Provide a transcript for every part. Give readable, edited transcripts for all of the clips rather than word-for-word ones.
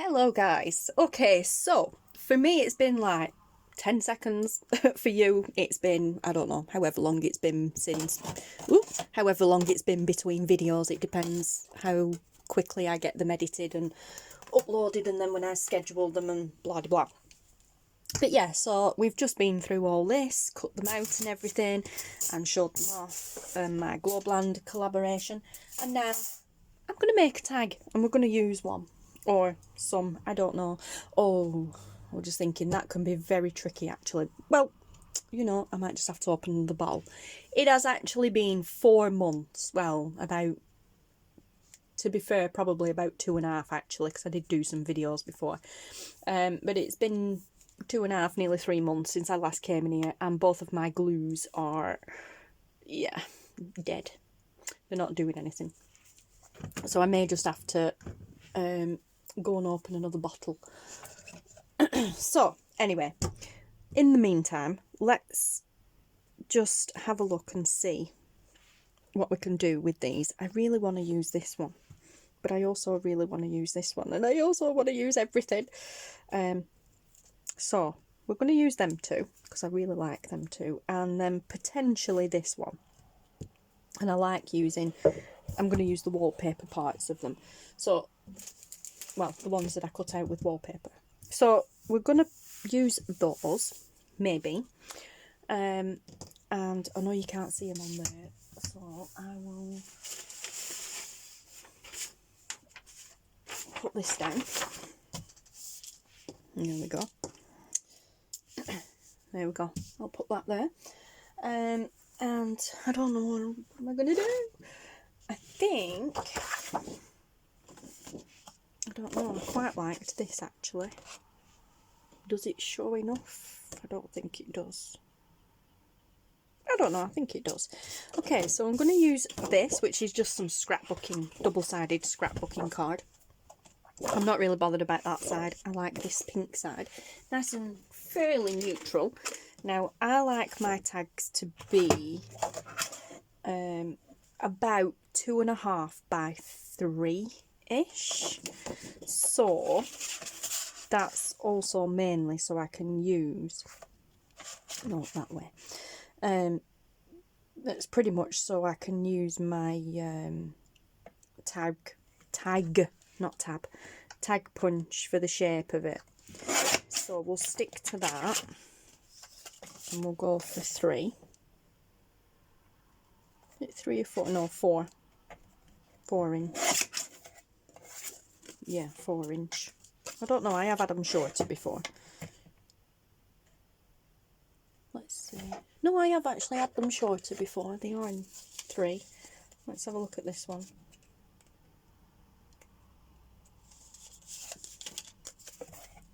Hello guys. Okay, so for me it's been like 10 seconds. For you it's been, I don't know, however long it's been since, however long it's been between videos. It depends how quickly I get them edited and uploaded and then when I schedule them and blah blah blah. But yeah, so we've just been through all this, cut them out and everything and showed them off my Globeland collaboration, and now I'm going to make a tag and we're going to use one. Or some, I don't know. Oh, I was just thinking that can be very tricky actually. Well, you know, I might just have to open the bottle. It has actually been 4 months. Well, about, to be fair, probably about 2.5 actually, because I did do some videos before. But it's been 2.5, nearly 3 months since I last came in here, and both of my glues are, yeah, dead. They're not doing anything. So I may just have to go and open another bottle. So anyway, in the meantime, let's just have a look and see what we can do with these. I really want to use this one, but I also really want to use this one, and I also want to use everything. So we're going to use them too because I really like them too, and then potentially this one. And I like using, I'm going to use the wallpaper parts of them. So, well, the ones that I cut out with wallpaper. So we're going to use those, maybe. And I know you can't see them on there, so I will put this down. There we go. There we go. I'll put that there. And I don't know what am I going to do. I think, I don't know, I quite liked this actually. Does it show enough? I don't think it does. I don't know, I think it does. Okay, so I'm going to use this, which is just some scrapbooking, double-sided scrapbooking card. I'm not really bothered about that side. I like this pink side. Nice and fairly neutral. Now, I like my tags to be about 2.5 by 3-ish. So, that's also mainly so I can use, no, that way. That's pretty much so I can use my tag punch for the shape of it. So we'll stick to that and we'll go for 3. Is it 3 or 4? No, 4. 4 inch. Yeah, 4 inch. I don't know, I have had them shorter before. Let's see. No, I have actually had them shorter before. They are in 3. Let's have a look at this one.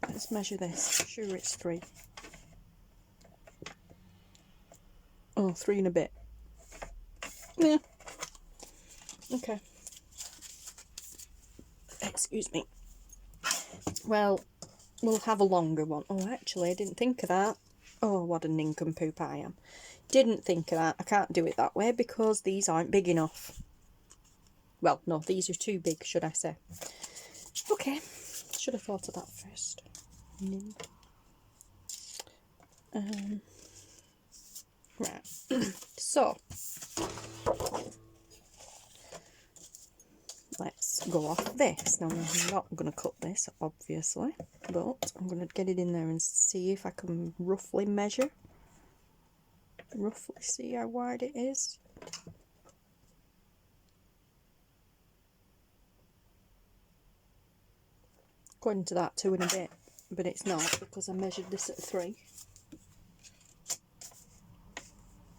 Let's measure this. Sure, it's 3. Oh, 3 and a bit. Yeah. Okay. Excuse me. Well, we'll have a longer one. Oh, actually, I didn't think of that. Oh, what a nincompoop I am. Didn't think of that. I can't do it that way because these aren't big enough. Well, no, these are too big, should I say. Okay. Should have thought of that first. Right. So, let's go off this. Now, I'm not going to cut this, obviously, but I'm going to get it in there and see if I can roughly measure. Roughly see how wide it is. According to that, 2 and a bit, but it's not because I measured this at 3.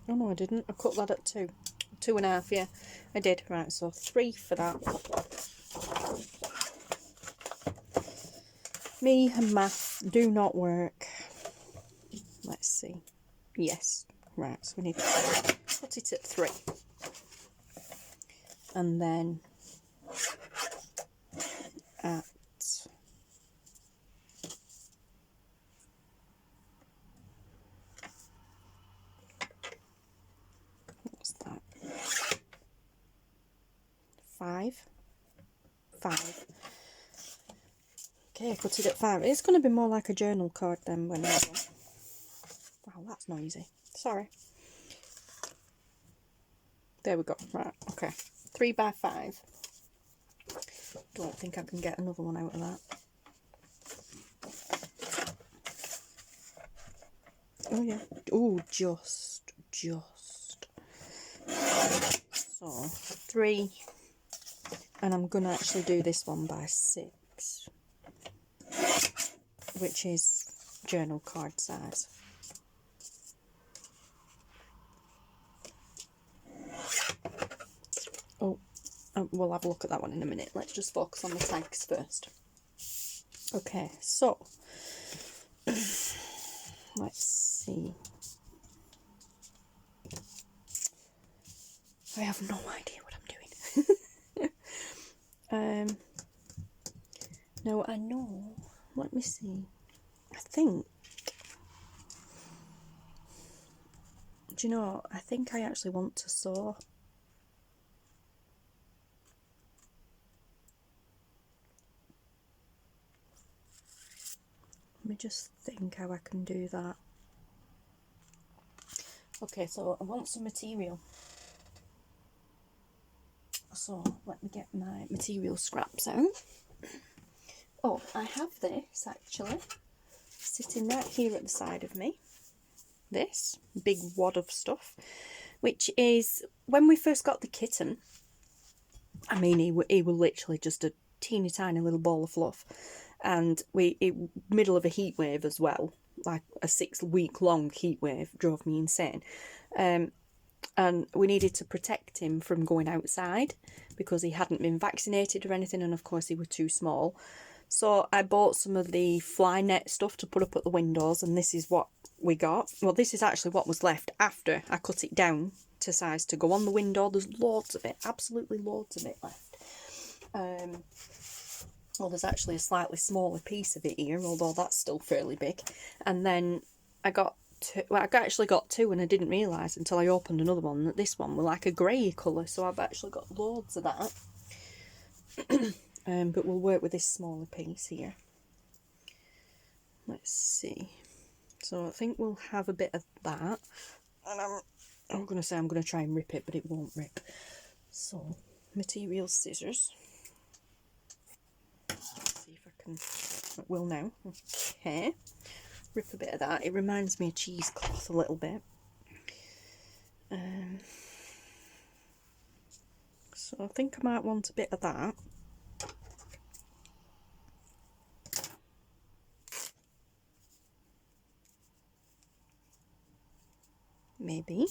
Oh no, I didn't. I cut that at 2. 2.5, yeah, I did. Right, so 3 for that. Me and math do not work. Let's see. Yes. Right, so we need to put it at 3. And then at what's that? 5. Okay, cut it at 5. It's going to be more like a journal card then when I'm done. Wow, that's noisy. Sorry. There we go. Right, okay. 3 by 5. Don't think I can get another one out of that. Oh yeah. Oh, just. So, 3. And I'm going to actually do this one by 6. Which is journal card size. Oh, we'll have a look at that one in a minute. Let's just focus on the tags first. Okay, so let's see. I have no idea what I'm doing. No, I know. Let me see. I think. Do you know? I think I actually want to sew. Let me just think how I can do that. Okay, so I want some material. So let me get my material scraps out. Oh, I have this actually sitting right here at the side of me. This big wad of stuff, which is when we first got the kitten. I mean, he was literally just a teeny tiny little ball of fluff, and middle of a heat wave as well, like a 6-week long heat wave, drove me insane. And we needed to protect him from going outside because he hadn't been vaccinated or anything, and of course he was too small. So I bought some of the fly net stuff to put up at the windows, and this is what we got. Well, this is actually what was left after I cut it down to size to go on the window. There's loads of it, absolutely loads of it left. Well, there's actually a slightly smaller piece of it here, although that's still fairly big. And then I got two, well, I actually got 2, and I didn't realise until I opened another one that this one was like a grey colour, so I've actually got loads of that. But we'll work with this smaller piece here. Let's see. So I think we'll have a bit of that. And I'm going to say I'm going to try and rip it, but it won't rip. So, material scissors. Let's see if I can. It will now. Okay. Rip a bit of that. It reminds me of cheesecloth a little bit. So I think I might want a bit of that. Maybe.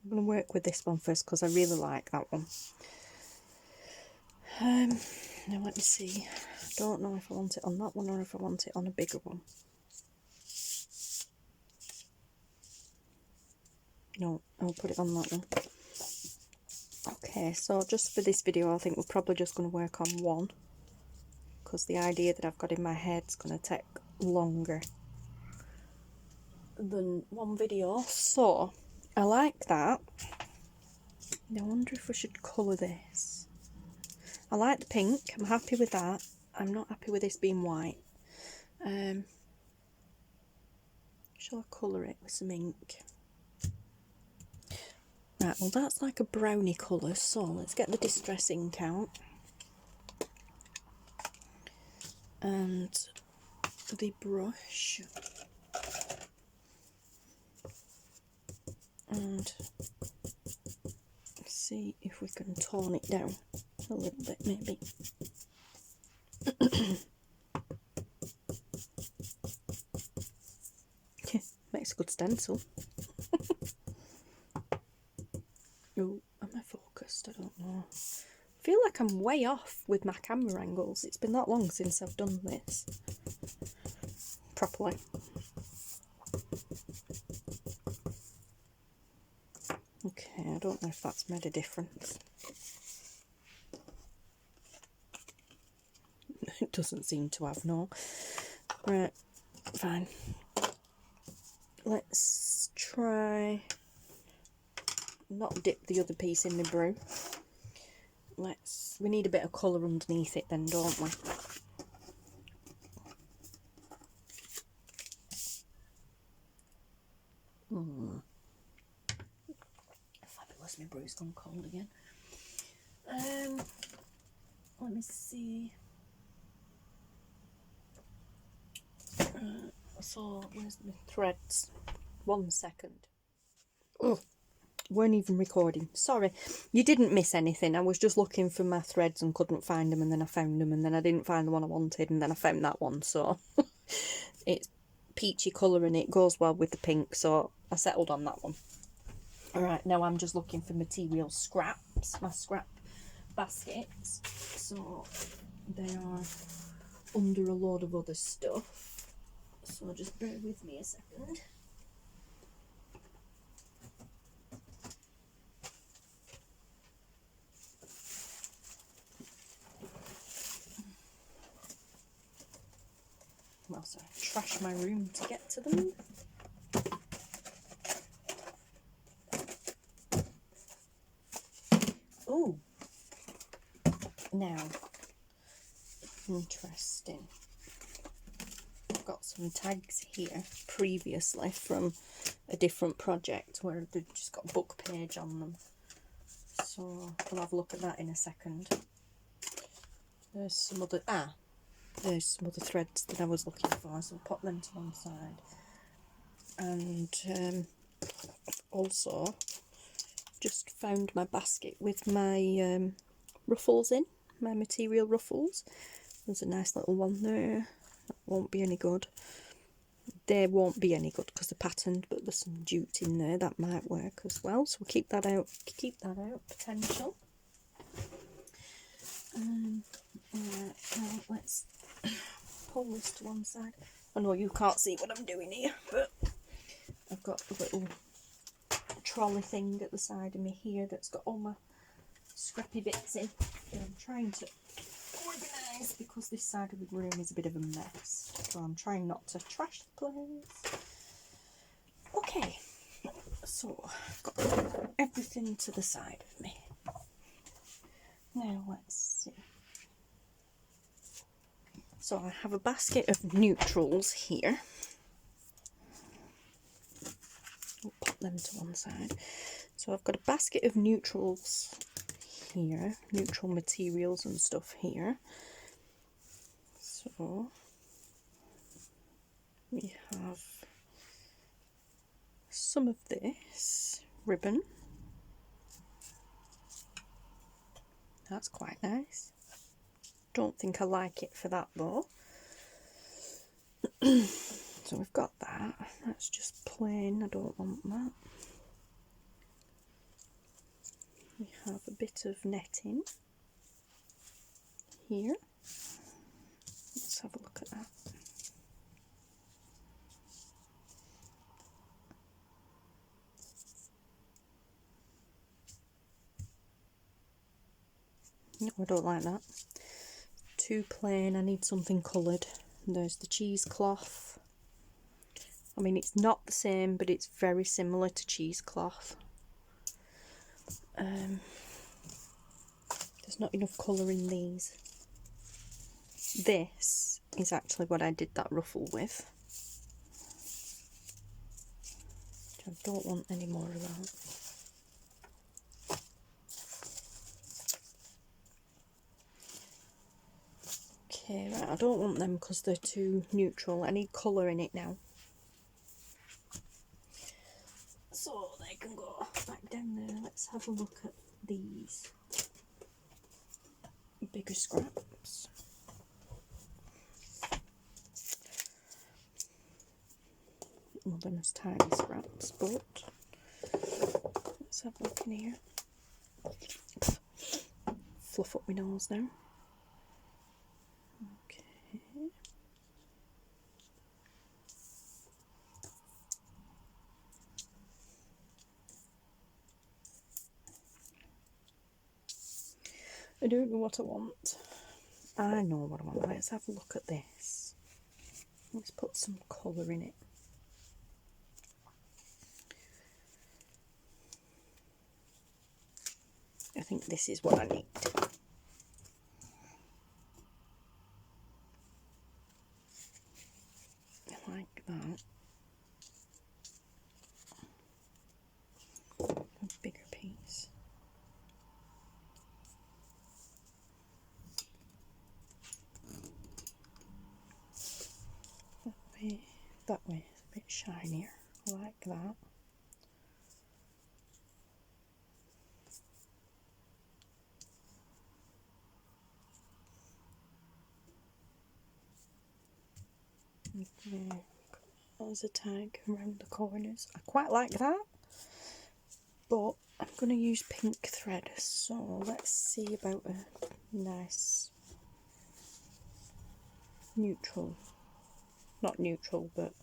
I'm going to work with this one first because I really like that one. Now let me see. I don't know if I want it on that one or if I want it on a bigger one. No, I'll put it on that one. Okay, so just for this video I think we're probably just going to work on one, because the idea that I've got in my head is going to take longer than one video. So I like that. Now I wonder if we should colour this. I like the pink, I'm happy with that. I'm not happy with this being white. Shall I colour it with some ink? Right, well that's like a brownie colour, so let's get the distress ink out. And the brush. And see if we can tone it down a little bit maybe. Makes a good stencil. Oh, am I focused? I don't know. I feel like I'm way off with my camera angles. It's been that long since I've done this properly. Okay, I don't know if that's made a difference. It doesn't seem to have, no. Right, fine. Let's try not dip the other piece in the brew. We need a bit of colour underneath it then, don't we? Fabulous, my brew's gone cold again. Let me see. So, where's my threads? 1 second. Oh, weren't even recording. Sorry, you didn't miss anything. I was just looking for my threads and couldn't find them, and then I found them, and then I didn't find the one I wanted, and then I found that one. So it's peachy colour and it goes well with the pink, so I settled on that one. Alright, now I'm just looking for material scraps, my scrap baskets. So they are under a load of other stuff. So just bear with me a second. Well, so I trash my room to get to them. Oh, now, interesting. I've got some tags here previously from a different project where they've just got a book page on them. So we'll have a look at that in a second. There's some other threads that I was looking for, so I'll pop them to one side. And also just found my basket with my ruffles in, my material ruffles. There's a nice little one there. That won't be any good. They won't be any good because they're patterned, but there's some jute in there that might work as well. So we'll keep that out. Potential. Alright, now let's pull this to one side. I know you can't see what I'm doing here, but I've got a little trolley thing at the side of me here that's got all my scrappy bits in. And I'm trying to organise because this side of the room is a bit of a mess. So I'm trying not to trash the place. Okay, so I've got everything to the side of me. Now let's see. So I have a basket of neutrals here. We'll pop them to one side. So I've got a basket of neutrals here, neutral materials and stuff here. So we have some of this ribbon. That's quite nice. Don't think I like it for that though. So we've got that. That's just plain. I don't want that. We have a bit of netting here. Let's have a look at that. No, I don't like that. Too plain. I need something coloured. There's the cheesecloth. I mean, it's not the same, but it's very similar to cheesecloth. There's not enough colour in these. This is actually what I did that ruffle with. I don't want any more of that. Okay, right, I don't want them because they're too neutral. I need colour in it now. So they can go back down there. Let's have a look at these bigger scraps. Well, they're as tiny scraps, but let's have a look in here. Fluff up my nose now. Okay. I don't know what I want. I know what I want. Let's have a look at this. Let's put some colour in it. I think this is what I need. Like that. A bigger piece. That way it's a bit shinier, like that. Okay. As a tag around the corners. I quite like that, but I'm going to use pink thread, so let's see about a nice neutral, not neutral, but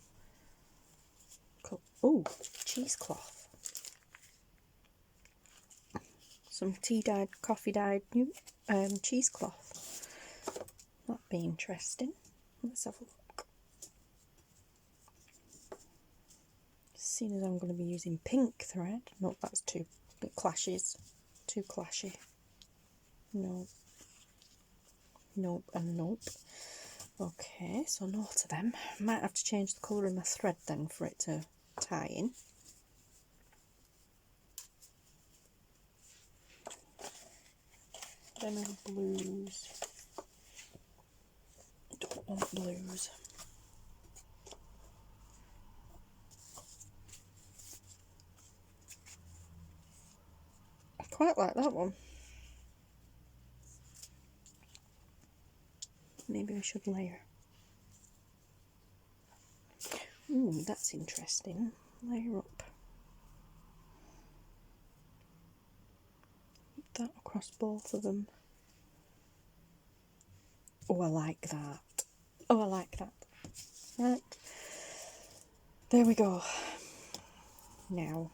oh, cheesecloth. Some tea dyed, coffee dyed cheesecloth. That'd be interesting. Let's have a look. Seeing as I'm going to be using pink thread. Nope, that's too, it clashes. Too clashy. No. Nope and nope. Okay, so no to them. Might have to change the colour of my thread then for it to tie in. Them are blues. Don't want blues. I quite like that one. Maybe I should layer. Ooh, that's interesting. Layer up. Put that across both of them. Oh, I like that. Oh, I like that. Right. There we go. Now.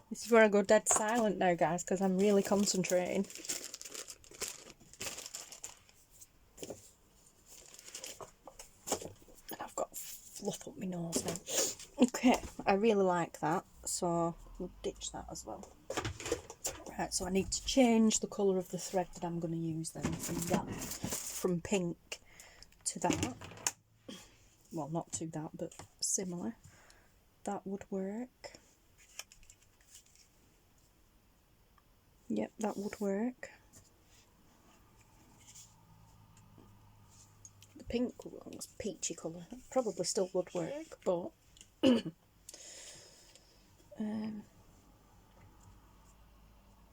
This is where I go dead silent now, guys, because I'm really concentrating. And I've got fluff up my nose now. Okay, I really like that, so we'll ditch that as well. Right, so I need to change the colour of the thread that I'm going to use then from pink to that. Well, not to that, but similar. That would work. Yep, that would work. The pink one's peachy colour. That probably still would work, but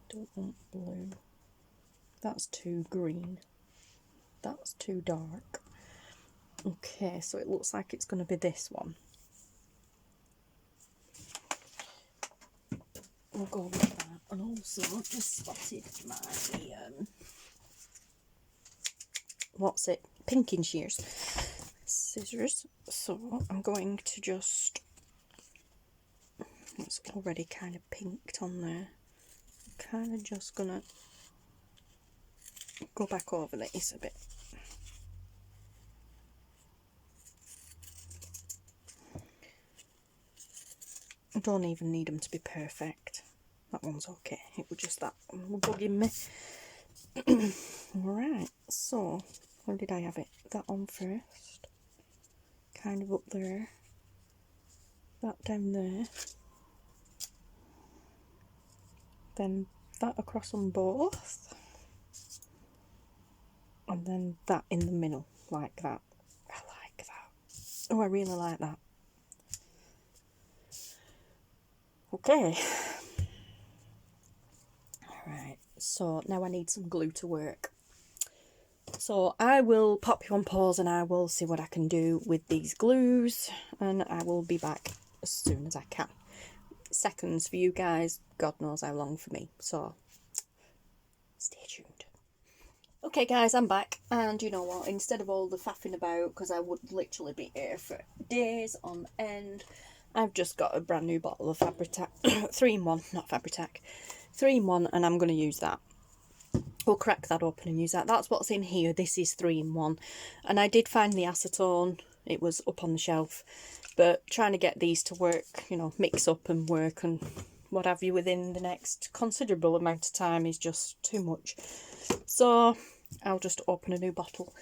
don't want blue. That's too green. That's too dark. Okay, so it looks like it's going to be this one. We'll go with that. And also, I've just spotted my what's it? Pinking shears. Scissors. So I'm going to just, it's already kind of pinked on there. I'm kind of just gonna go back over this a bit. I don't even need them to be perfect. That one's okay. It was just that one was bugging me. Right, so where did I have it? That on first. Kind of up there. That down there. Then that across on both. And then that in the middle, like that. I like that. Oh, I really like that. Okay. Alright, so now I need some glue to work. So I will pop you on pause and I will see what I can do with these glues, and I will be back as soon as I can. Seconds for you guys, God knows how long for me, so stay tuned. Okay guys, I'm back, and you know what, instead of all the faffing about, because I would literally be here for days on end, I've just got a brand new bottle of Fabri-Tac, 3-in-1, not Fabri-Tac, 3-in-1, and I'm going to use that. we'll crack that open and use that. That's what's in here. This is 3-in-1. And I did find the acetone. It was up on the shelf. But trying to get these to work, you know, mix up and work and what have you within the next considerable amount of time is just too much. So I'll just open a new bottle.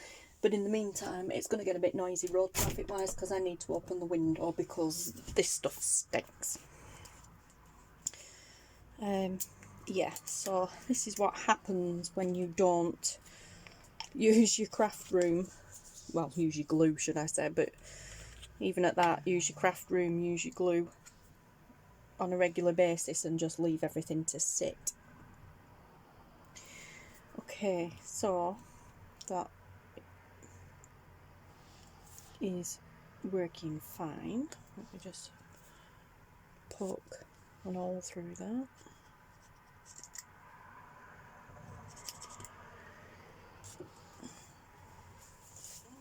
But in the meantime, it's going to get a bit noisy road traffic wise because I need to open the window because this stuff stinks. Yeah, so this is what happens when you don't use your craft room. Well, use your glue, should I say, but even at that, use your craft room, use your glue on a regular basis and just leave everything to sit. Okay, so that is working fine. Let me just poke one hole through that.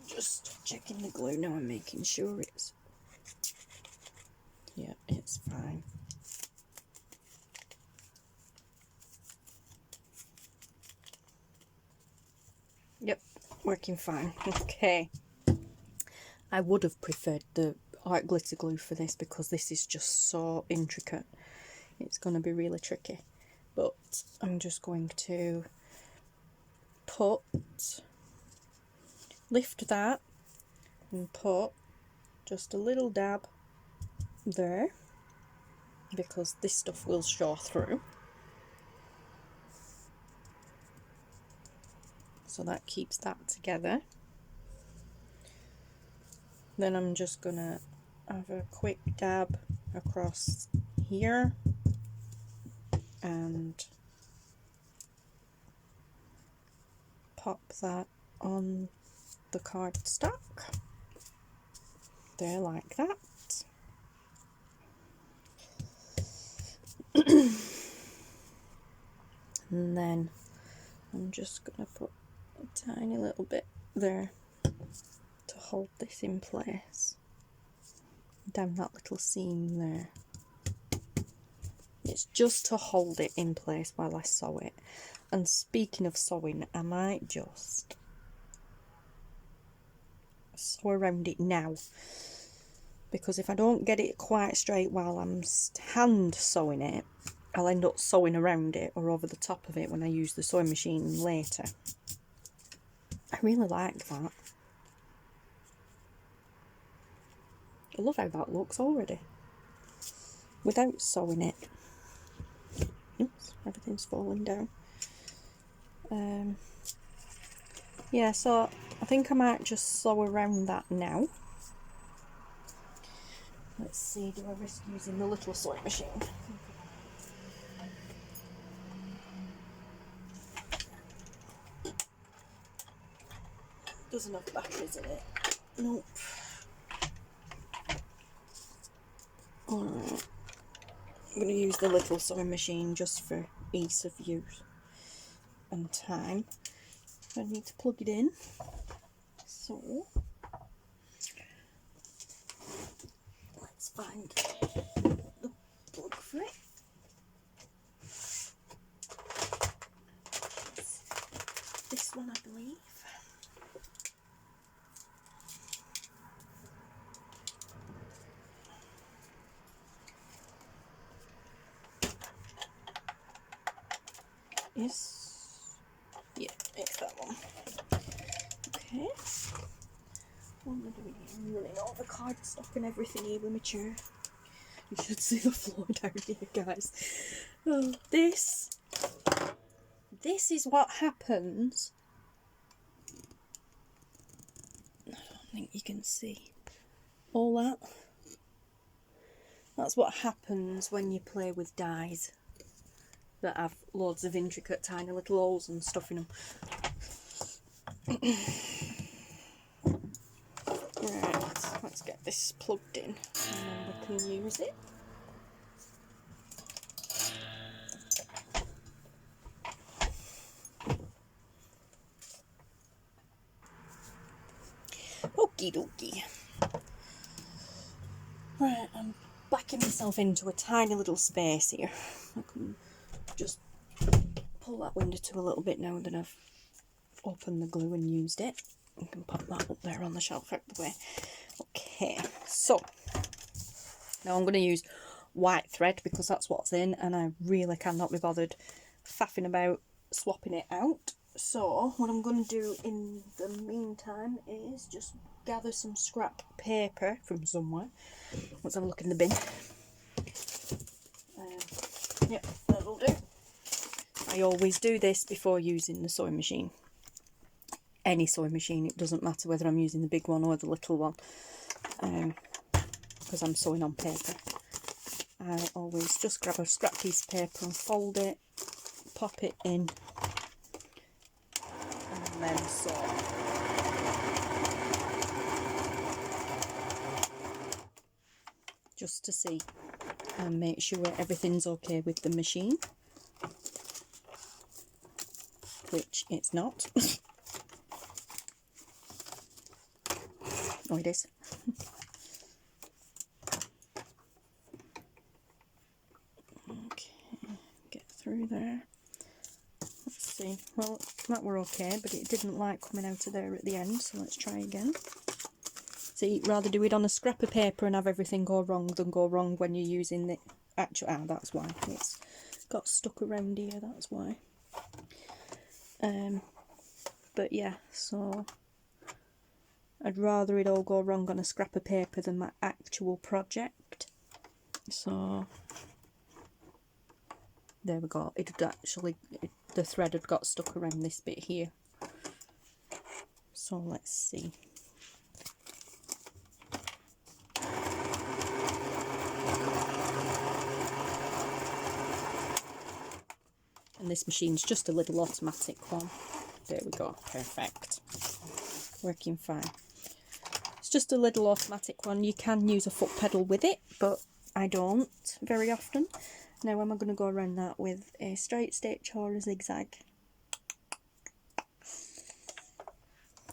Just checking the glue now and making sure it's, yeah, it's fine. Yep, working fine. Okay. I would have preferred the art glitter glue for this because this is just so intricate. It's going to be really tricky. But I'm just going to lift that and put just a little dab there because this stuff will show through. So that keeps that together. Then I'm just gonna have a quick dab across here and pop that on the cardstock. There, like that. And then I'm just gonna put a tiny little bit there to hold this in place down that little seam there. It's just to hold it in place while I sew it. And speaking of sewing, I might just sew around it now, because if I don't get it quite straight while I'm hand sewing it, I'll end up sewing around it or over the top of it when I use the sewing machine later. I really like that. I love how that looks already without sewing it. Oops, everything's falling down. Yeah, so I think I might just sew around that now. Let's see, do I risk using the little sewing machine? Doesn't have batteries in it. Nope. Alright. I'm going to use the little sewing machine just for ease of use and time. I need to plug it in. So, let's find the plug for it. This one, I believe. Yes. Yeah, it's that one. Okay. What am I doing here? I'm running all the cardstock and everything here with my chair. You should see the floor down here, guys. Oh, this is what happens. I don't think you can see all that. That's what happens when you play with dies that have loads of intricate tiny little holes and stuff in them. Right, let's get this plugged in and then we can use it. Okie dokie. Right, I'm backing myself into a tiny little space here. I can just pull that window to a little bit now that I've opened the glue and used it. You can pop that up there on the shelf out the way. Okay, so now I'm going to use white thread because that's what's in, and I really cannot be bothered faffing about swapping it out. So what I'm going to do in the meantime is just gather some scrap paper from somewhere. Let's have a look in the bin. Yep, that'll do. I always do this before using the sewing machine. Any sewing machine, it doesn't matter whether I'm using the big one or the little one, because I'm sewing on paper. I always just grab a scrap piece of paper and fold it, pop it in, and then sew. Just to see and make sure everything's okay with the machine, which it's not. Oh, it is. Okay, get through there. Let's see. Well, that were okay, but it didn't like coming out of there at the end, so let's try again. See, rather do it on a scrap of paper and have everything go wrong than go wrong when you're using the actual... Ah, that's why. It's got stuck around here, that's why. But yeah, so I'd rather it all go wrong on a scrap of paper than my actual project. So there we go. It had actually, the thread had got stuck around this bit here. So let's see. And this machine's just a little automatic one. There we go, perfect. Working fine. It's just a little automatic one. You can use a foot pedal with it, but I don't very often. Now am I going to go around that with a straight stitch or a zigzag?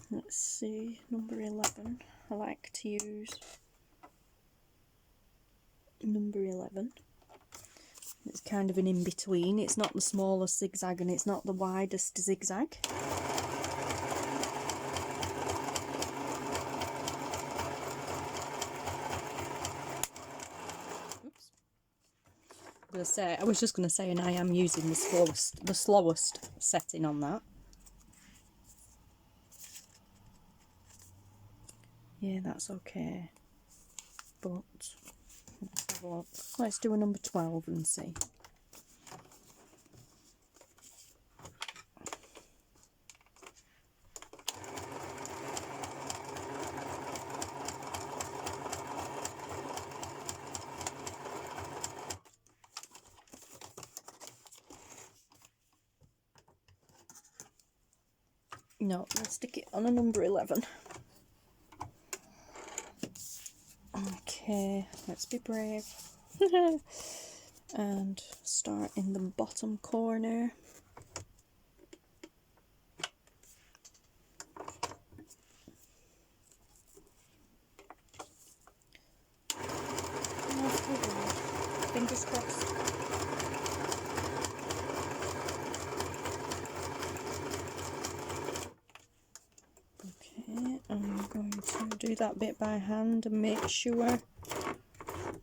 Let's see, number 11. I like to use number 11. It's kind of an in-between. It's not the smallest zigzag and it's not the widest zigzag. Oops. I was just going to say, and I am using the slowest setting on that. Yeah, that's okay. But let's have a look. Let's do a number 12 and see. No, let's stick it on a number 11. Okay, let's be brave. And start in the bottom corner. Fingers crossed. Okay, I'm going to do that bit by hand and make sure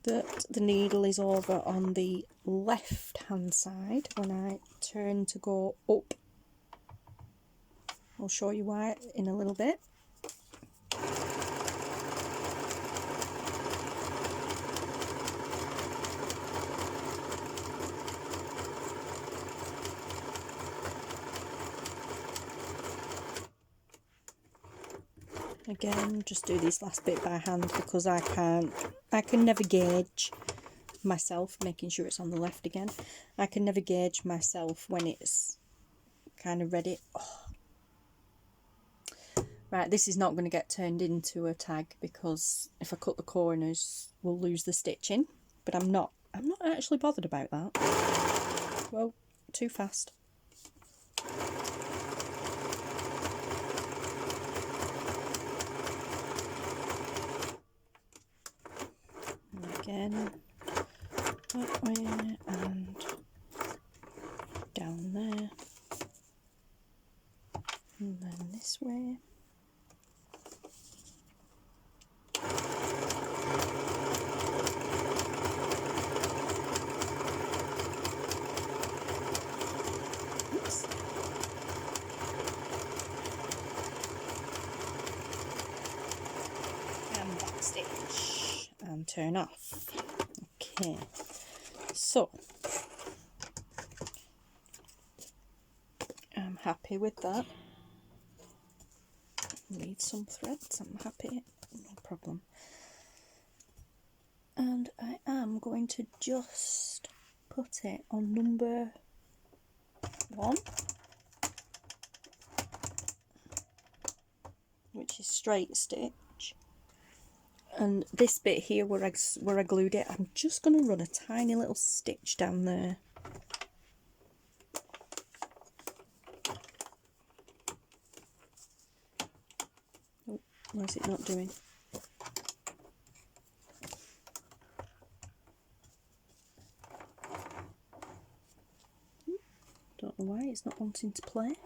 that the needle is over on the left hand side when I turn to go up. I'll show you why in a little bit. Again, just do this last bit by hand because I can never gauge myself, making sure it's on the left again. I can never gauge myself when it's kind of ready. Oh. Right, this is not going to get turned into a tag because if I cut the corners, we'll lose the stitching. But I'm not actually bothered about that. Well, too fast. Again, that way and down there. this way. Oops. And backstage and turn off. Okay, so I'm happy with that. Need some threads, I'm happy, no problem. And I am going to just put it on number 1, which is straight stitch. And this bit here where I glued it, I'm just going to run a tiny little stitch down there. Oh, why is it not doing? Don't know why it's not wanting to play.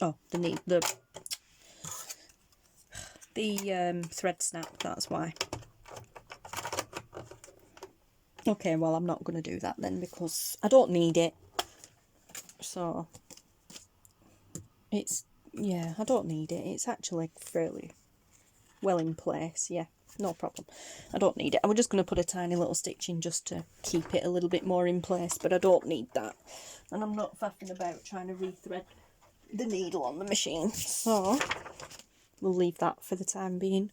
Oh, the thread snap, that's why. Okay, well, I'm not going to do that then because I don't need it. So it's, yeah, I don't need it. It's actually fairly well in place. Yeah, no problem. I don't need it. I was just going to put a tiny little stitch in just to keep it a little bit more in place, but I don't need that. And I'm not faffing about trying to rethread the needle on the machine. So we'll leave that for the time being.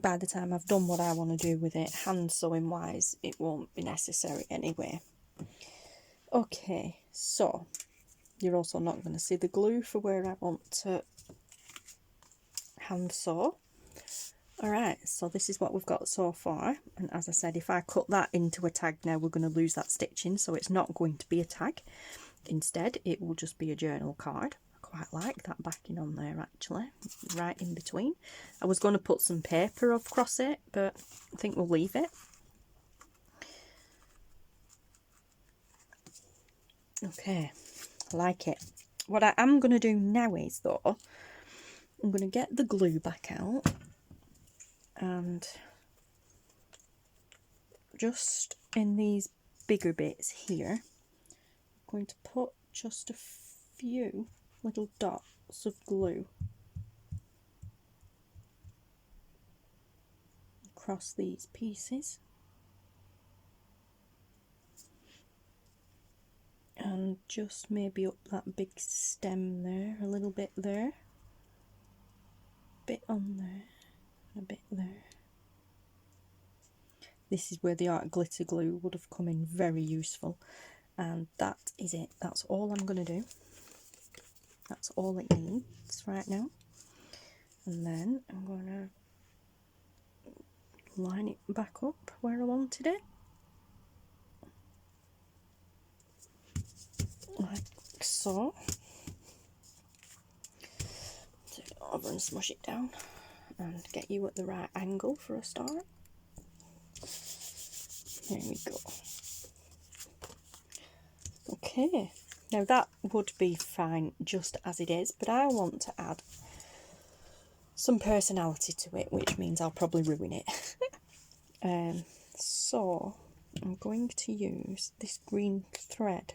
By the time I've done what I want to do with it, hand sewing wise, it won't be necessary anyway. Okay, so you're also not going to see the glue for where I want to hand sew. Alright, so this is what we've got so far, and as I said, if I cut that into a tag now, we're going to lose that stitching, so it's not going to be a tag. Instead, it will just be a journal card. Quite like that backing on there, actually, right in between. I was going to put some paper across it, but I think we'll leave it. Okay, I like it. What I am going to do now is, though, I'm going to get the glue back out and just in these bigger bits here, I'm going to put just a few little dots of glue across these pieces, and just maybe up that big stem there, a little bit there, a bit on there, a bit there. This is where the art glitter glue would have come in very useful, and that is it. That's all I'm going to do. That's all it needs right now. And then I'm going to line it back up where I wanted it, like so. Turn it over and smush it down and get you at the right angle for a start. There we go. Okay, now that would be fine just as it is, but I want to add some personality to it, which means I'll probably ruin it. So I'm going to use this green thread.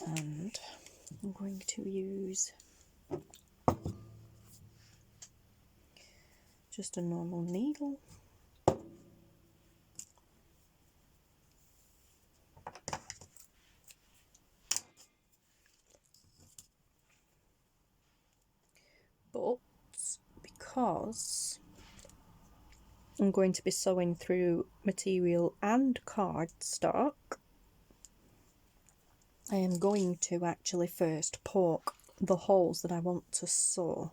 And I'm going to use just a normal needle. But because I'm going to be sewing through material and cardstock, I am going to actually first poke the holes that I want to sew.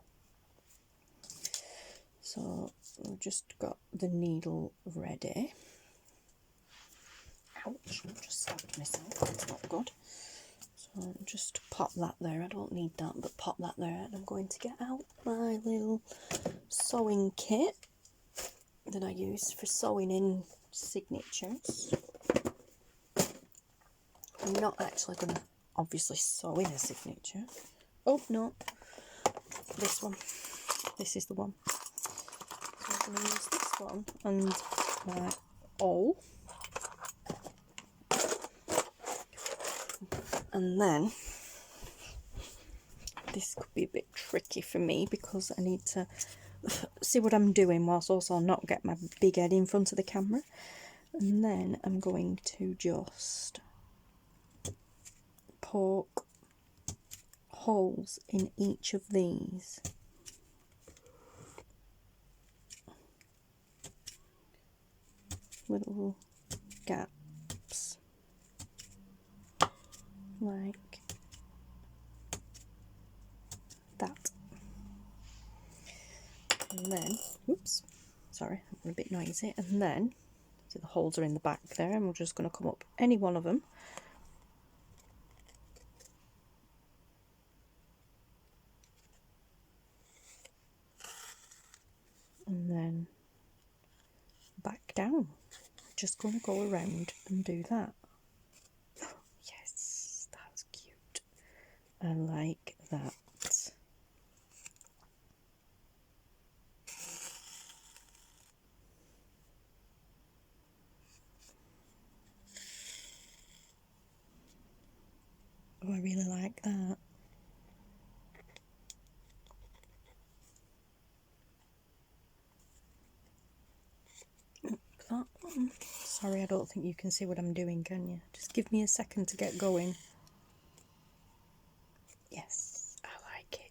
So I've just got the needle ready. Ouch, I just stabbed myself, that's not good. So So just pop that there. I don't need that, but pop that there. And I'm going to get out my little sewing kit that I use for sewing in signatures. I'm not actually going to obviously sew in a signature. Oh no, this one. This is the one. So I'm going to use this one and my awl. And then this could be a bit tricky for me because I need to see what I'm doing whilst also not get my big head in front of the camera. And then I'm going to just poke holes in each of these. Little gaps. Like that. And then, oops, sorry, I'm a bit noisy. And then, so the holes are in the back there, and we're just going to come up any one of them. And then back down. Just going to go around and do that. Oh, yes, that's cute. I like that. Oh, I really like that. That one. Sorry, I don't think you can see what I'm doing, can you? Just give me a second to get going. Yes, I like it.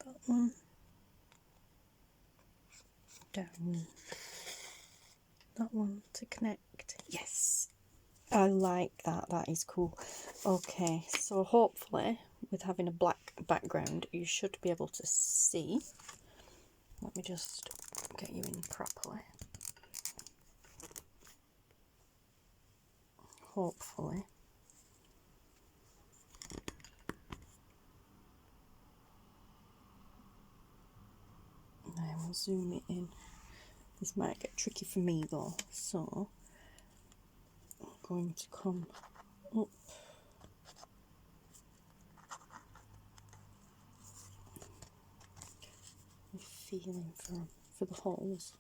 That one. Down. That one to connect. Yes, I like that. That is cool. Okay, so hopefully with having a black background you should be able to see. Let me just get you in properly. Hopefully. I will zoom it in. This might get tricky for me though, so I'm going to come up with feeling for the holes.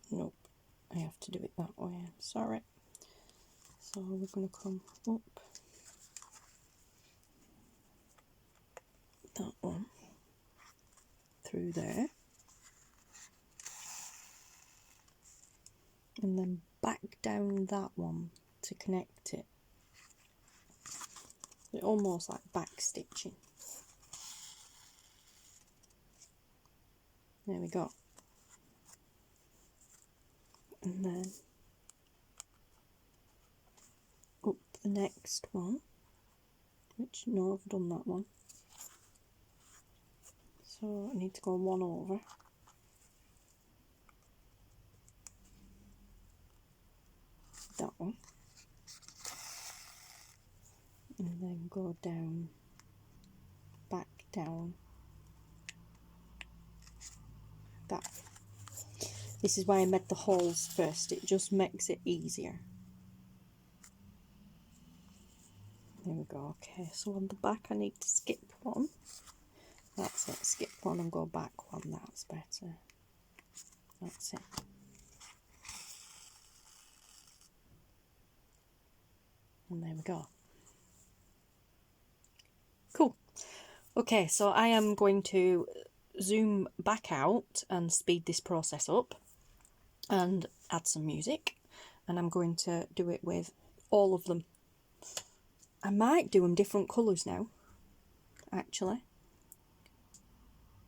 Nope, I have to do it that way, I'm sorry. So we're going to come up that one through there and then back down that one to connect it. It's almost like back stitching. There we go. And then up the next one, which no, I've done that one. So I need to go one over. That one. And then go down, back down. That. This is why I made the holes first, it just makes it easier. There we go, okay, so on the back I need to skip one. That's it, skip one and go back one, that's better. That's it. And there we go. Cool. Okay, so I am going to zoom back out and speed this process up and add some music, and I'm going to do it with all of them. I might do them different colours now, actually.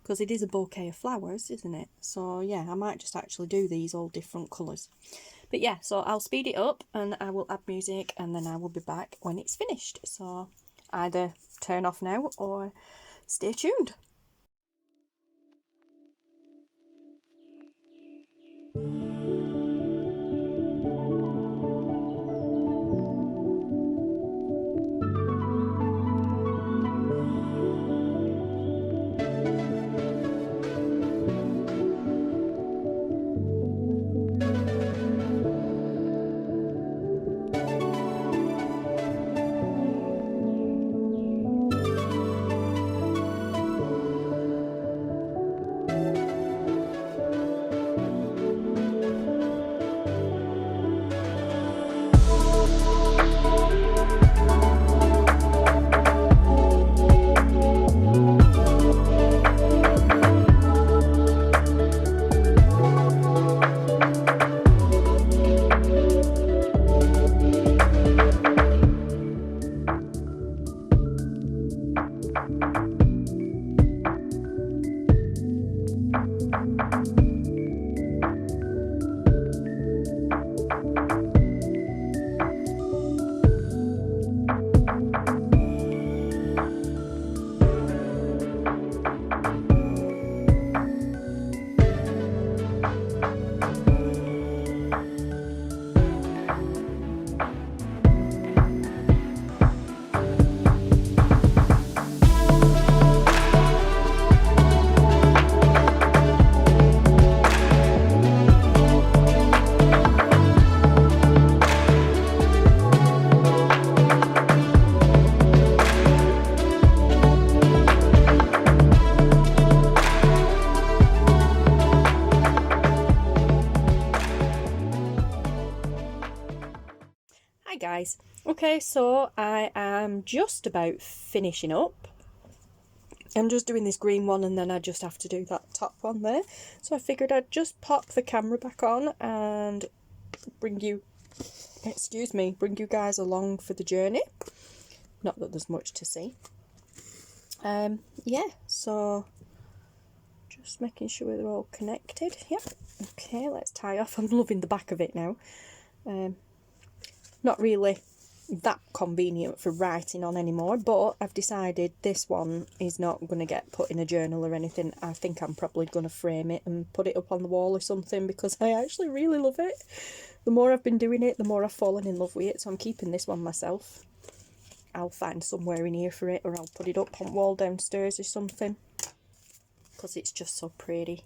because it is a bouquet of flowers, isn't it? So yeah, I might just actually do these all different colours. But yeah, so I'll speed it up and I will add music, and then I will be back when it's finished. So either turn off now or stay tuned. Hi guys. Okay, so I am just about finishing up. I'm just doing this green one and then I just have to do that top one there. So I figured I'd just pop the camera back on and bring you guys along for the journey. Not that there's much to see. Yeah, so just making sure they're all connected. Yep. Okay, let's tie off. I'm loving the back of it now. Not really that convenient for writing on anymore, but I've decided this one is not going to get put in a journal or anything. I think I'm probably going to frame it and put it up on the wall or something, because I actually really love it. The more I've been doing it, the more I've fallen in love with it, so I'm keeping this one myself. I'll find somewhere in here for it, or I'll put it up on the wall downstairs or something, because it's just so pretty.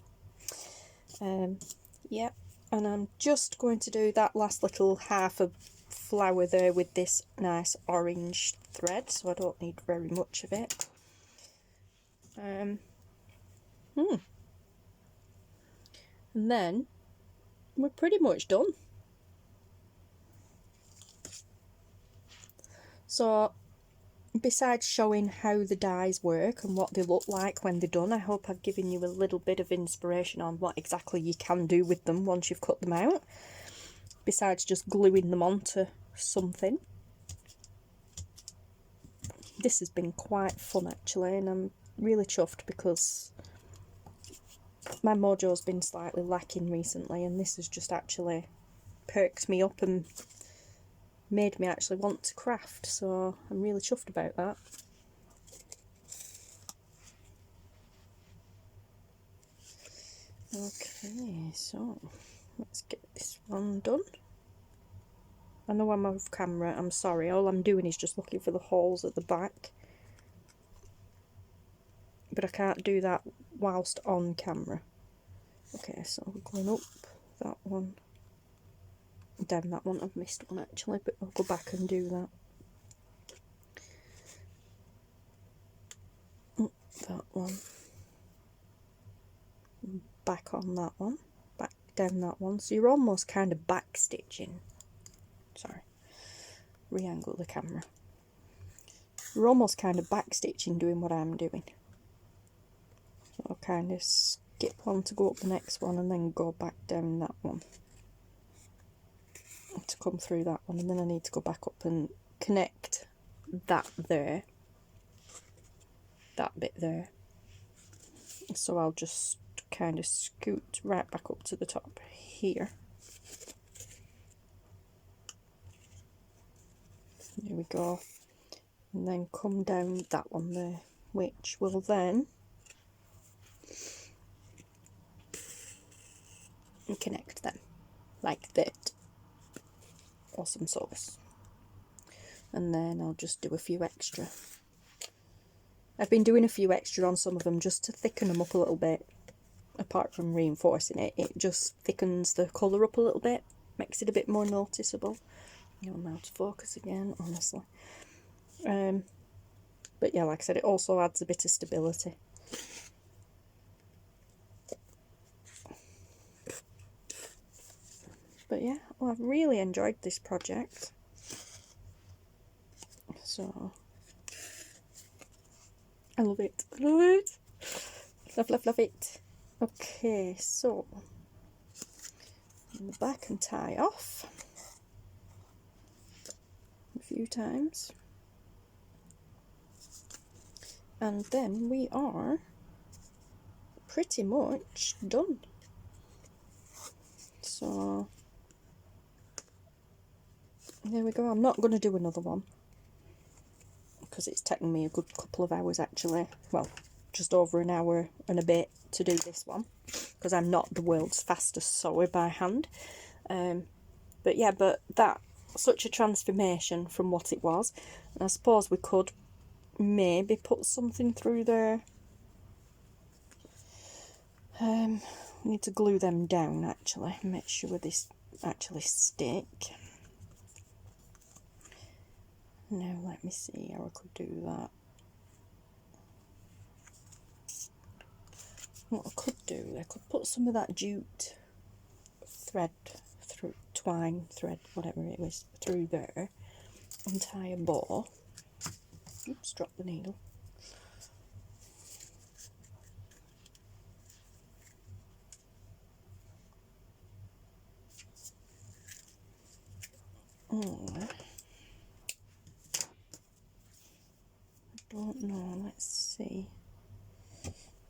Yeah, and I'm just going to do that last little half of flower there with this nice orange thread, so I don't need very much of it. And then we're pretty much done. So besides showing how the dies work and what they look like when they're done, I hope I've given you a little bit of inspiration on what exactly you can do with them once you've cut them out, besides just gluing them onto something. This has been quite fun actually, and I'm really chuffed because my mojo's been slightly lacking recently, and this has just actually perked me up and made me actually want to craft, so I'm really chuffed about that. Okay, so let's get this one done. I know I'm off camera, I'm sorry, all I'm doing is just looking for the holes at the back, but I can't do that whilst on camera. Okay, so we're going up that one, down that one. I've missed one actually, but I'll go back and do that. Up that one, back on that one, back down that one. So you're almost kind of back stitching. Sorry, re-angle the camera. You're almost kind of back stitching doing what I'm doing. So I'll kind of skip one to go up the next one and then go back down that one to come through that one, and then I need to go back up and connect that there, that bit there, So I'll just kind of scoot right back up to the top here. There we go. And then come down that one there, which will then connect them like that. Awesome sauce. And then I'll just do a few extra. I've been doing a few extra on some of them just to thicken them up a little bit. Apart from reinforcing it, it just thickens the colour up a little bit, makes it a bit more noticeable. I'm out of focus again, honestly. But yeah, like I said, it also adds a bit of stability. But yeah, well, I've really enjoyed this project. So, I love it. I love it. Love, love, love it. Okay, so, the back and tie off a few times. And then we are pretty much done. So, there we go. I'm not going to do another one because it's taken me a good couple of hours actually. Well, just over an hour and a bit to do this one because I'm not the world's fastest sewer by hand. But yeah, but that, such a transformation from what it was. And I suppose we could maybe put something through there. We need to glue them down actually, make sure this actually stick. Now let me see how I could do that. What I could do, I could put some of that jute thread, through twine, thread, whatever it was, through there and tie a bow. Oops, drop the needle. Oh, I don't know, let's see.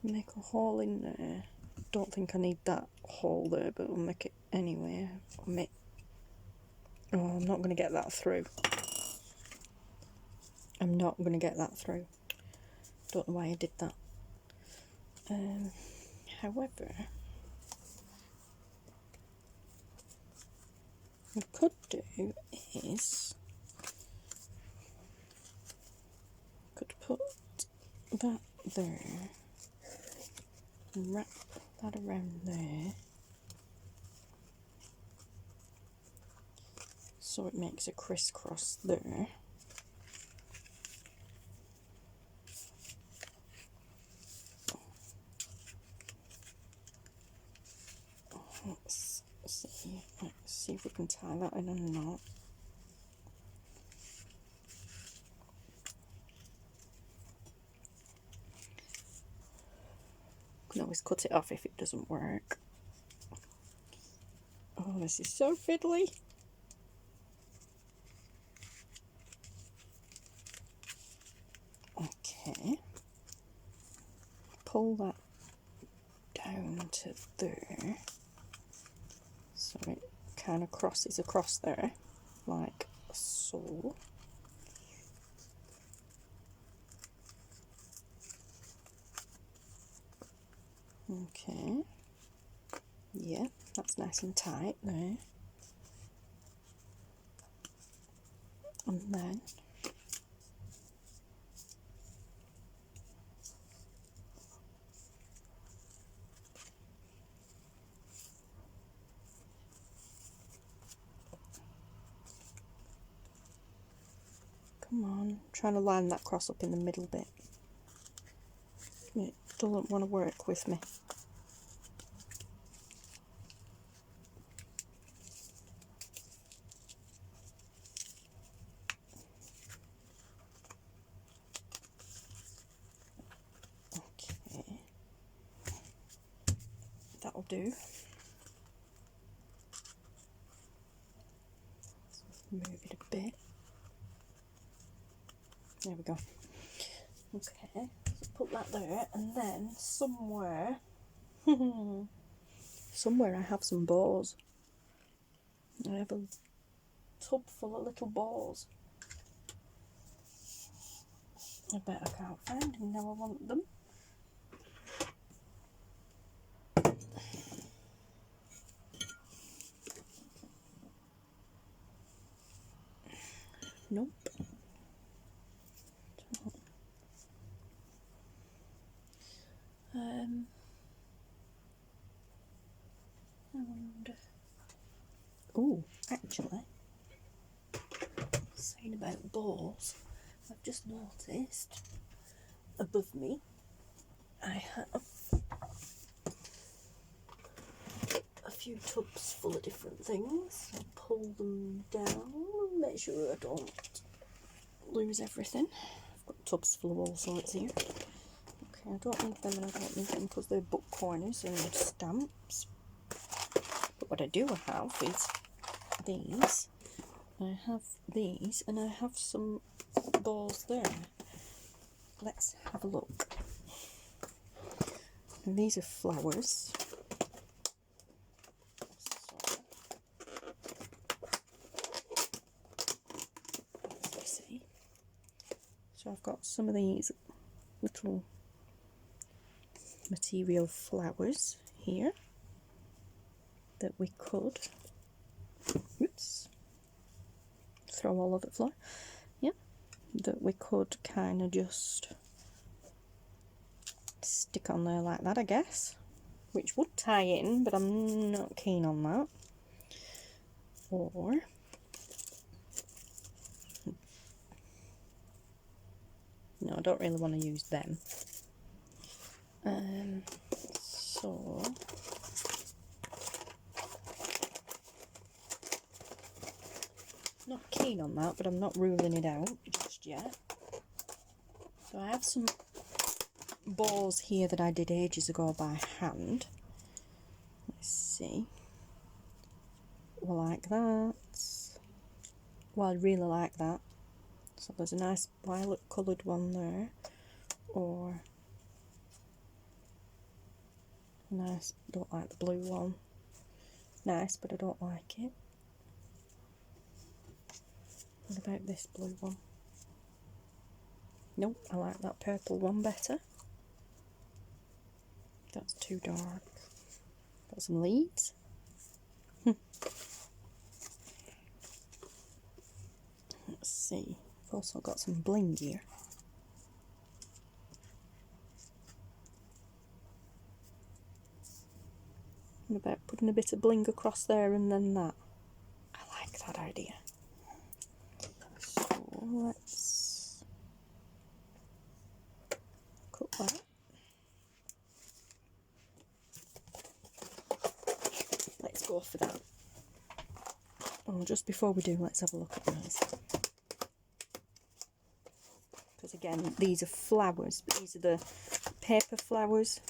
Make a hole in there. Don't think I need that hole there, but we'll make it anyway. Oh, I'm not going to get that through. I'm not going to get that through. Don't know why I did that. However, what I could do is could put that there and wrap that around there so it makes a crisscross there. Let's see if we can tie that in a knot. Can always cut it off if it doesn't work. Oh, this is so fiddly. Okay. Pull that down to there. So it kind of crosses across there, like so. Okay. Yeah, that's nice and tight there. And then come on, I'm trying to line that cross up in the middle bit. It doesn't want to work with me. Okay, that'll do. Move it a bit. There we go. Okay, So put that there, and then somewhere, somewhere I have some bows. I have a tub full of little bows. I bet I can't find them now I want them. Nope. I wonder. Oh, actually, saying about balls, I've just noticed above me I have a few tubs full of different things. I'll pull them down, make sure I don't lose everything. I've got tubs full of all sorts here. Okay, I don't need them and I don't need them because they're book corners and stamps. But what I do have is these. I have these and I have some balls there. Let's have a look. And these are flowers. So I've got some of these little material flowers here that we could, oops, throw all over the floor, yeah, that we could kind of just stick on there like that, I guess, which would tie in, but I'm not keen on that. Or no, I don't really want to use them. So not keen on that, but I'm not ruling it out just yet. So I have some balls here that I did ages ago by hand. Let's see. Well, like that. Well, I really like that. So there's a nice violet coloured one there, or nice, don't like the blue one. Nice, but I don't like it. What about this blue one? Nope, I like that purple one better. That's too dark. Got some leaves. Let's see. I've also got some bling here. What about putting a bit of bling across there and then that? I like that idea. So let's cut that. Let's go for that. Oh, just before we do, let's have a look at these. Because again, these are flowers, but these are the paper flowers.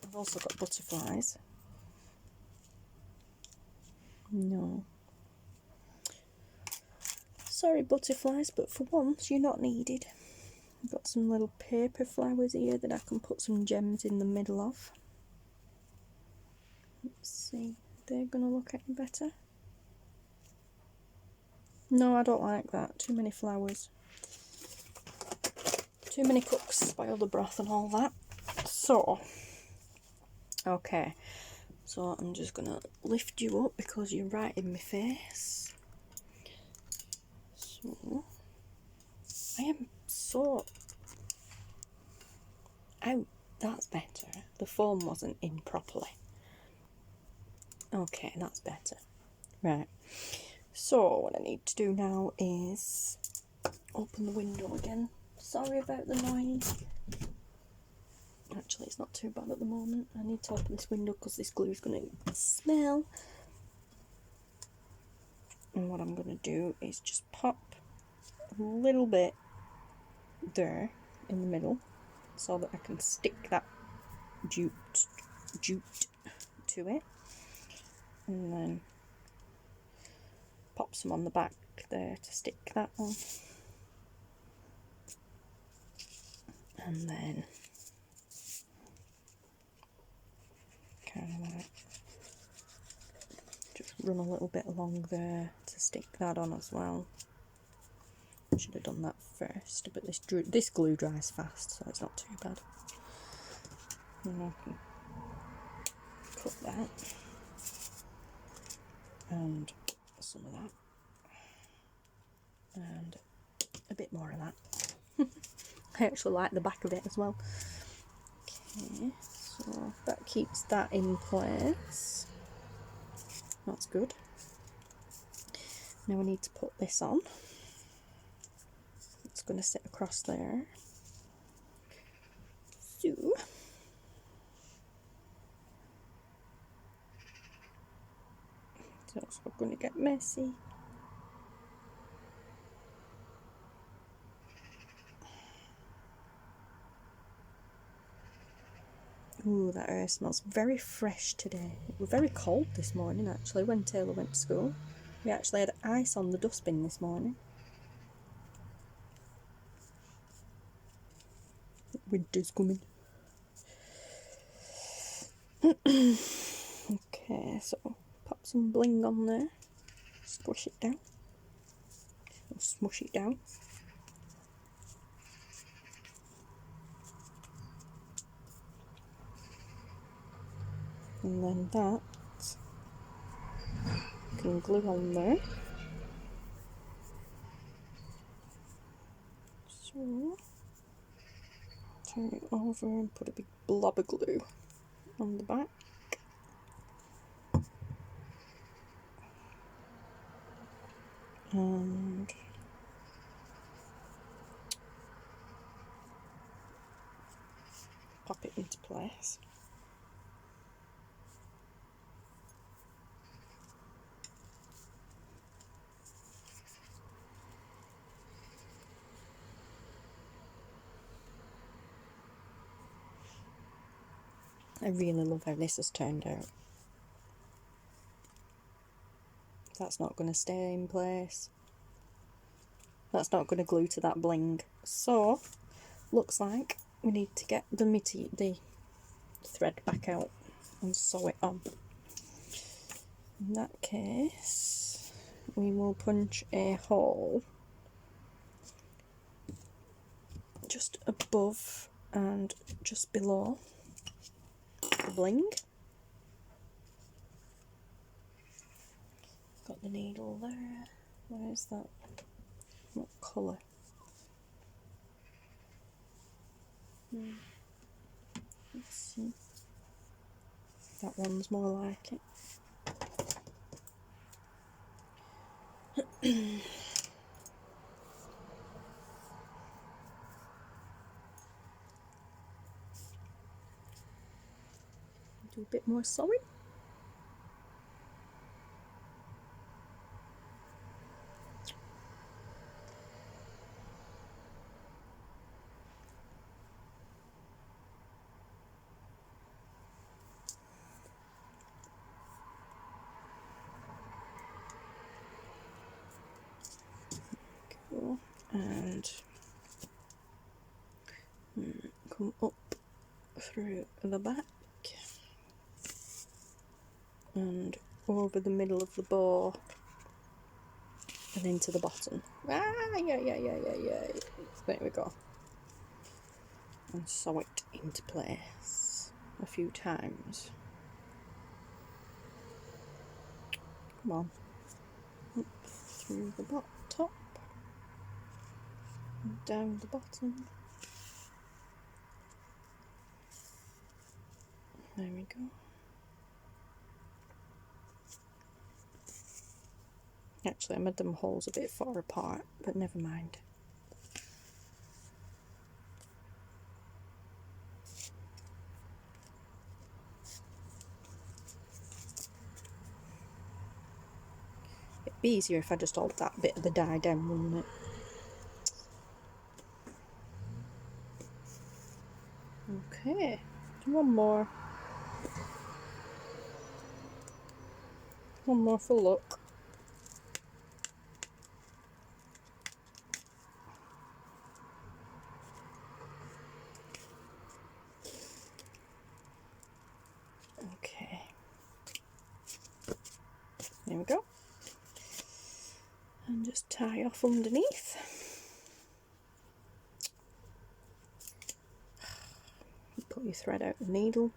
I've also got butterflies. No. Sorry, butterflies, but for once you're not needed. I've got some little paper flowers here that I can put some gems in the middle of. Let's see, they're going to look any better. No, I don't like that. Too many flowers. Too many cooks spoil the broth and all that. So, okay. So I'm just going to lift you up because you're right in my face. So, I am so... Oh, that's better. The foam wasn't in properly. Okay, that's better. Right. So what I need to do now is open the window again. Sorry about the noise. Actually, it's not too bad at the moment. I need to open this window because this glue is going to smell. And what I'm going to do is just pop a little bit there in the middle so that I can stick that jute to it. And then pop some on the back there to stick that on. And then kind of like just run a little bit along there to stick that on as well. Should have done that first, but this glue dries fast, so it's not too bad. And I can cut that and some of that and a bit more of that. I actually like the back of it as well. Okay, so that keeps that in place. That's good. Now we need to put this on. It's going to sit across there. So it's going to get messy. Ooh, that air smells very fresh today. It was very cold this morning actually when Taylor went to school. We actually had ice on the dustbin this morning. Winter's coming. Okay, so pop some bling on there. Squish it down. Or smush it down. And then that can glue on there. So turn it over and put a big blob of glue on the back. And pop it into place. I really love how this has turned out. That's not going to stay in place. That's not going to glue to that bling. So, looks like we need to get the thread back out and sew it on. In that case, we will punch a hole just above and just below the bling. Got the needle there. Where is that? What colour? Let's see. That one's more like it. Do a bit more sewing. Cool. And come up through the back and over the middle of the bow and into the bottom. Yeah. There we go. And sew it into place a few times. Come on. Up through the top and down the bottom. There we go. Actually, I made them holes a bit far apart, but never mind. It'd be easier if I just hold that bit of the dye down, wouldn't it? Okay, one more. One more for luck. There we go. And just tie off underneath. Put your thread out the needle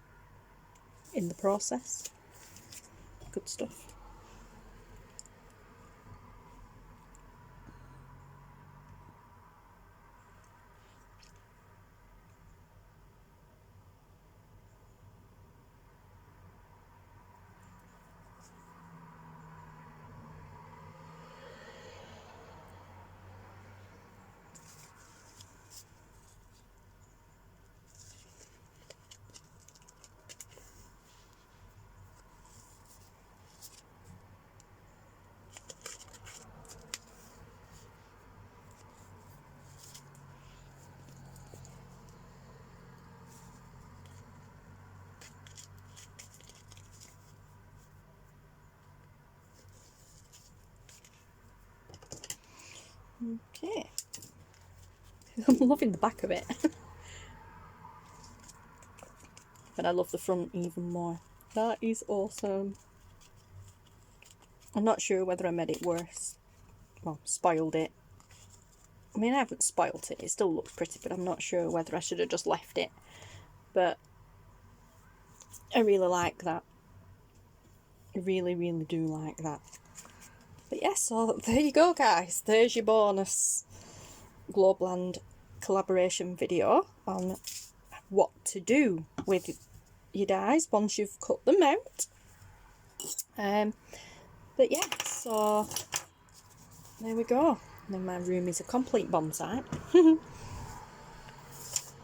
in the process. Good stuff. Okay. I'm loving the back of it. But I love the front even more. That is awesome. I'm not sure whether I made it worse. Well, spoiled it. I mean, I haven't spoilt it. It still looks pretty, but I'm not sure whether I should have just left it. But I really like that. I really, really do like that. But yeah, so there you go, guys. There's your bonus Globeland collaboration video on what to do with your dies once you've cut them out. But yeah, so there we go. Then my room is a complete bomb site.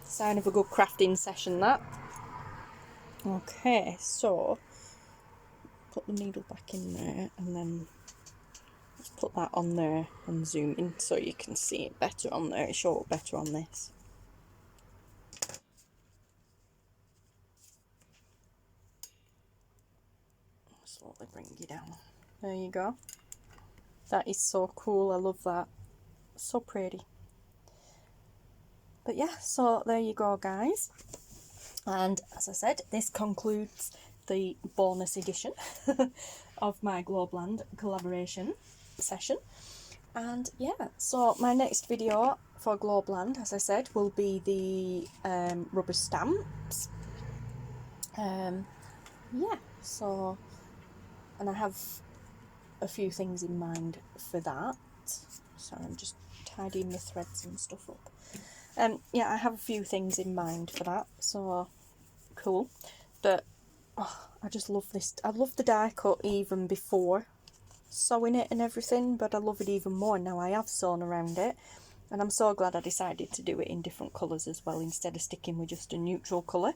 Sign of a good crafting session, that. Okay, so put the needle back in there and then let's put that on there and zoom in so you can see it better on there. It'll show up better on this. Slowly bring you down. There you go. That is so cool. I love that. So pretty. But yeah, so there you go, guys. And as I said, this concludes the bonus edition of my Globeland collaboration session. And yeah, so my next video for Globeland, as I said, will be the rubber stamps. Yeah, so, and I have a few things in mind for that. So I'm just tidying the threads and stuff up. Yeah, I have a few things in mind for that, so cool. But oh, I just love this. I love the die cut even before sewing it and everything, but I love it even more now I have sewn around it. And I'm so glad I decided to do it in different colours as well, instead of sticking with just a neutral colour.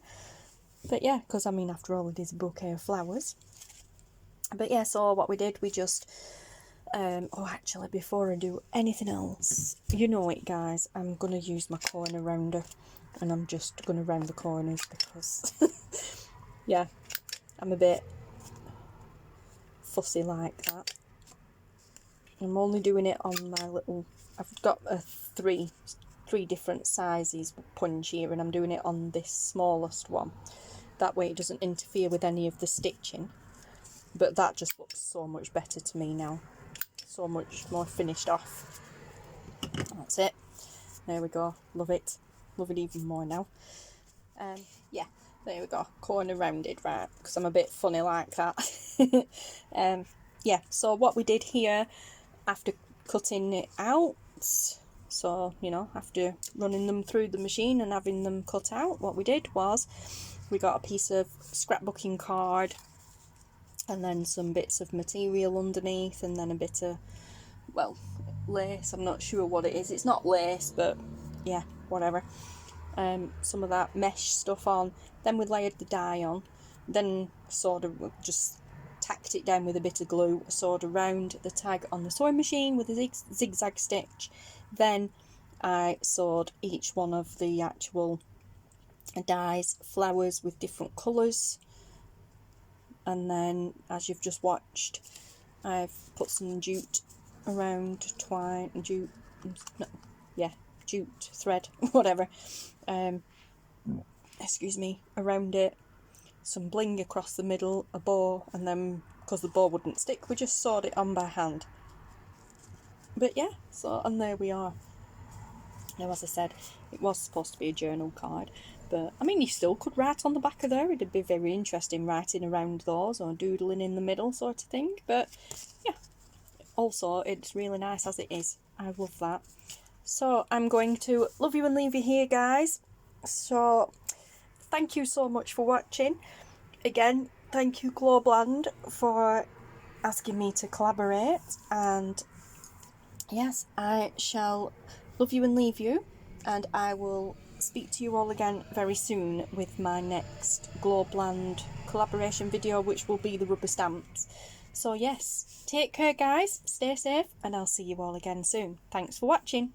But yeah, because I mean, after all, it is a bouquet of flowers. But yeah, so what we did, we just oh, actually, before I do anything else, you know it, guys, I'm going to use my corner rounder, and I'm just going to round the corners because yeah, I'm a bit fussy like that. I'm only doing it on my little, I've got three different sizes punch here, and I'm doing it on this smallest one. That way it doesn't interfere with any of the stitching. But that just looks so much better to me now. So much more finished off. That's it. There we go. Love it. Love it even more now. Yeah, there we go. Corner rounded, right, because I'm a bit funny like that. Yeah, so what we did here, after cutting it out, so, you know, after running them through the machine and having them cut out, what we did was we got a piece of scrapbooking card, and then some bits of material underneath, and then a bit of, well, lace. I'm not sure what it is. It's not lace, but yeah, whatever. Some of that mesh stuff on. Then we layered the dye on. Then sort of just tacked it down with a bit of glue, sewed around the tag on the sewing machine with a zigzag stitch. Then I sewed each one of the actual dies, flowers with different colours. And then, as you've just watched, I've put some jute around, jute thread, whatever, excuse me, around it. some bling across the middle, a bow, and then because the bow wouldn't stick, we just sewed it on by hand. But yeah, so, and there we are. Now, as I said, it was supposed to be a journal card, but I mean, you still could write on the back of there. It'd be very interesting writing around those or doodling in the middle sort of thing. But yeah, also it's really nice as it is. I love that. So I'm going to love you and leave you here, guys. So thank you so much for watching. Again, thank you Globeland for asking me to collaborate, and yes, I shall love you and leave you, and I will speak to you all again very soon with my next Globeland collaboration video, which will be the rubber stamps. So yes, take care guys, stay safe, and I'll see you all again soon. Thanks for watching.